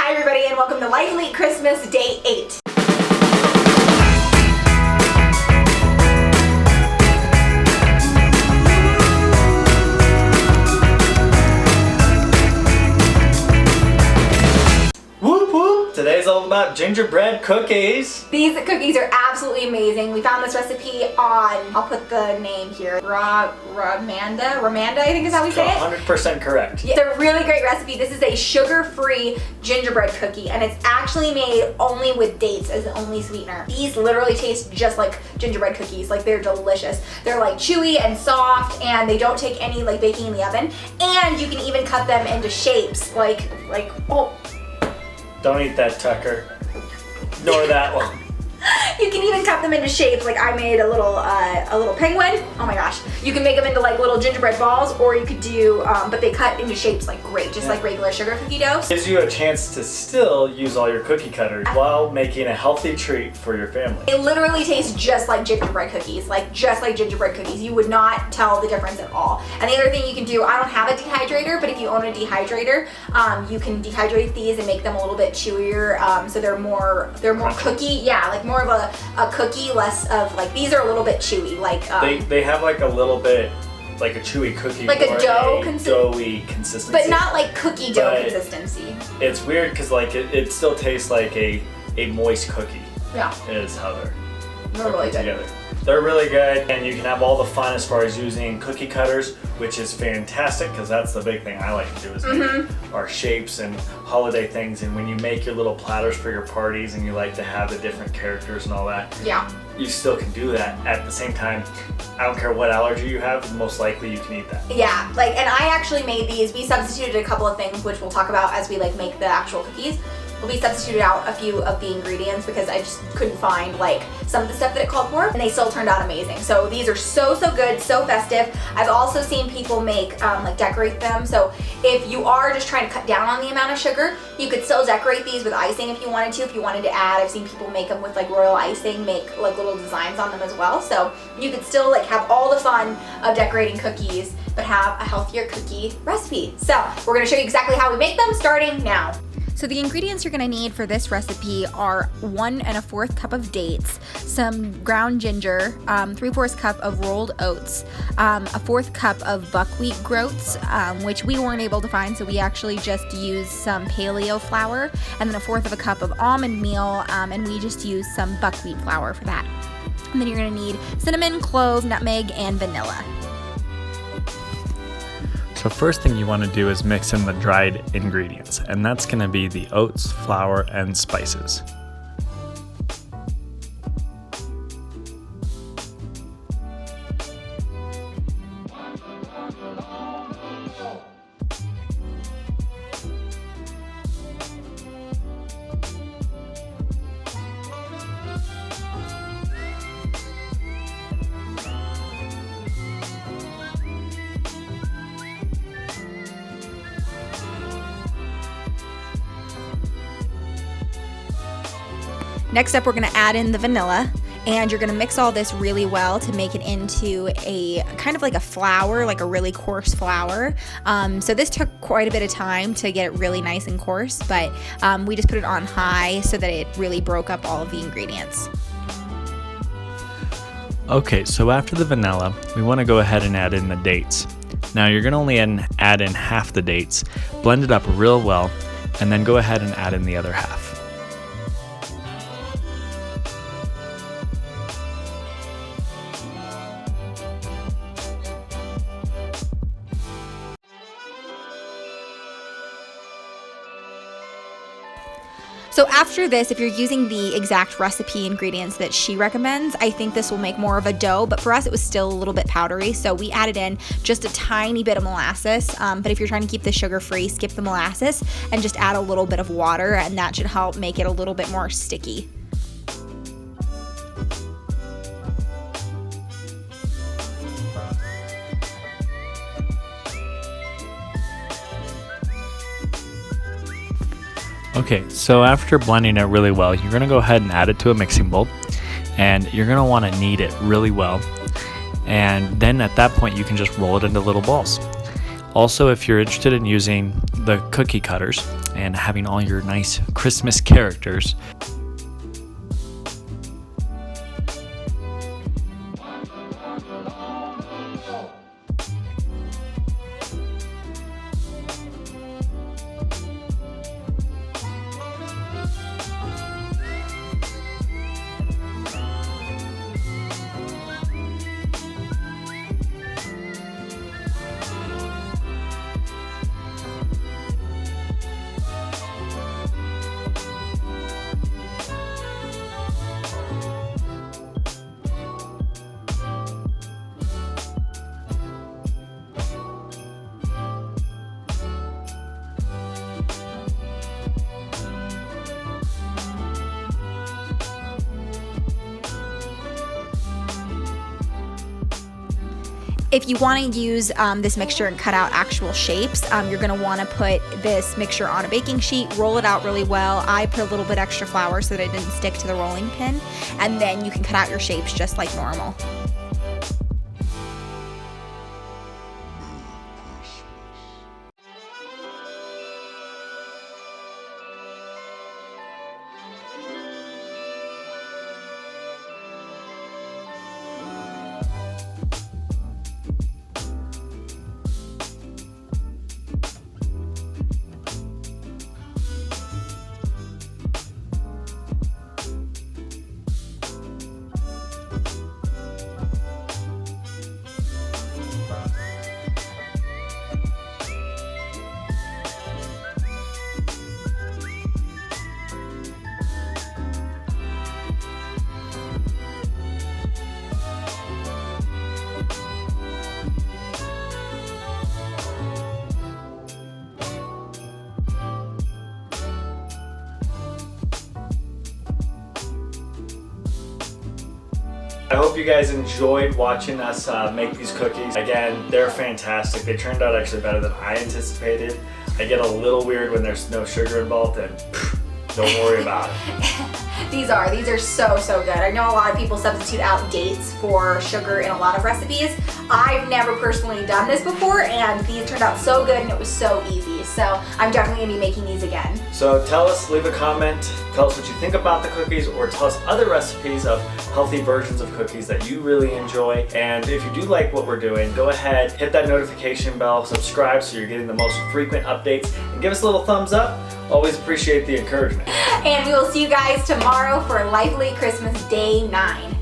Hi everybody and welcome to Life Elite Christmas Day 8. Whoop whoop! Today's all about gingerbread cookies. These cookies are absolutely amazing. We found this recipe on, I'll put the name here, Ramanda, I think is how we say it. 100% correct. It's a really great recipe. This is a sugar-free gingerbread cookie and it's actually made only with dates as the only sweetener. These literally taste just like gingerbread cookies. Like they're delicious. They're like chewy and soft and they don't take any like baking in the oven. And you can even cut them into shapes like oh. Don't eat that, Tucker. Nor that one. You can even cut them into shapes. Like I made a little penguin. Oh my gosh. You can make them into like little gingerbread balls, or you could do, but they cut into shapes like great, just like regular sugar cookie dough. Gives you a chance to still use all your cookie cutters while making a healthy treat for your family. It literally tastes just like gingerbread cookies, just like gingerbread cookies. You would not tell the difference at all. And the other thing you can do, I don't have a dehydrator, but if you own a dehydrator, you can dehydrate these and make them a little bit chewier, so they're more cookie, yeah, like more of a cookie, less of like, these are a little bit chewy, like they have like a little bit like a chewy cookie, like a dough doughy consistency, but not like cookie dough consistency. It's weird because like it still tastes like a moist cookie. Yeah, is how they're really good together. They're really good, and you can have all the fun as far as using cookie cutters, which is fantastic because that's the big thing I like to do is make our shapes and holiday things. And when you make your little platters for your parties and you like to have the different characters and all that, yeah, you still can do that. At the same time, I don't care what allergy you have, most likely you can eat that. Yeah, like, and I actually made these. We substituted a couple of things, which we'll talk about as we like make the actual cookies. We substituted out a few of the ingredients because I just couldn't find like some of the stuff that it called for, and they still turned out amazing. So these are so good, so festive. I've also seen people make like decorate them. So if you are just trying to cut down on the amount of sugar, you could still decorate these with icing if you wanted to. If you wanted to add, I've seen people make them with like royal icing, make like little designs on them as well. So you could still like have all the fun of decorating cookies, but have a healthier cookie recipe. So we're gonna show you exactly how we make them starting now. So the ingredients you're gonna need for this recipe are 1 1/4 cup of dates, some ground ginger, 3/4 cup of rolled oats, a 1/4 cup of buckwheat groats, which we weren't able to find, so we actually just used some paleo flour, and then a 1/4 cup of almond meal, and we just used some buckwheat flour for that. And then you're gonna need cinnamon, clove, nutmeg, and vanilla. So first thing you want to do is mix in the dried ingredients, and that's going to be the oats, flour, and spices. Next up, we're gonna add in the vanilla, and you're gonna mix all this really well to make it into a kind of like a flour, like a really coarse flour. So this took quite a bit of time to get it really nice and coarse, but we just put it on high so that it really broke up all of the ingredients. Okay, so after the vanilla, we want to go ahead and add in the dates. Now you're gonna only add in half the dates, blend it up real well, and then go ahead and add in the other half. So after this, if you're using the exact recipe ingredients that she recommends, I think this will make more of a dough, but for us it was still a little bit powdery, so we added in just a tiny bit of molasses, but if you're trying to keep this sugar-free, skip the molasses and just add a little bit of water, and that should help make it a little bit more sticky. Okay, so after blending it really well, you're gonna go ahead and add it to a mixing bowl, and you're gonna wanna knead it really well. And then at that point, you can just roll it into little balls. Also, if you're interested in using the cookie cutters and having all your nice Christmas characters. If you want to use this mixture and cut out actual shapes, you're going to want to put this mixture on a baking sheet, roll it out really well. I put a little bit extra flour so that it didn't stick to the rolling pin, and then you can cut out your shapes just like normal. I hope you guys enjoyed watching us make these cookies. Again, they're fantastic. They turned out actually better than I anticipated. I get a little weird when there's no sugar involved, and don't worry about it. These are so good. I know a lot of people substitute out dates for sugar in a lot of recipes. I've never personally done this before, and these turned out so good and it was so easy. So I'm definitely gonna be making these again. So tell us, leave a comment, tell us what you think about the cookies, or tell us other recipes of healthy versions of cookies that you really enjoy. And if you do like what we're doing, go ahead, hit that notification bell, subscribe so you're getting the most frequent updates, and give us a little thumbs up. Always appreciate the encouragement. And we will see you guys tomorrow for Life Elite Christmas Day 9.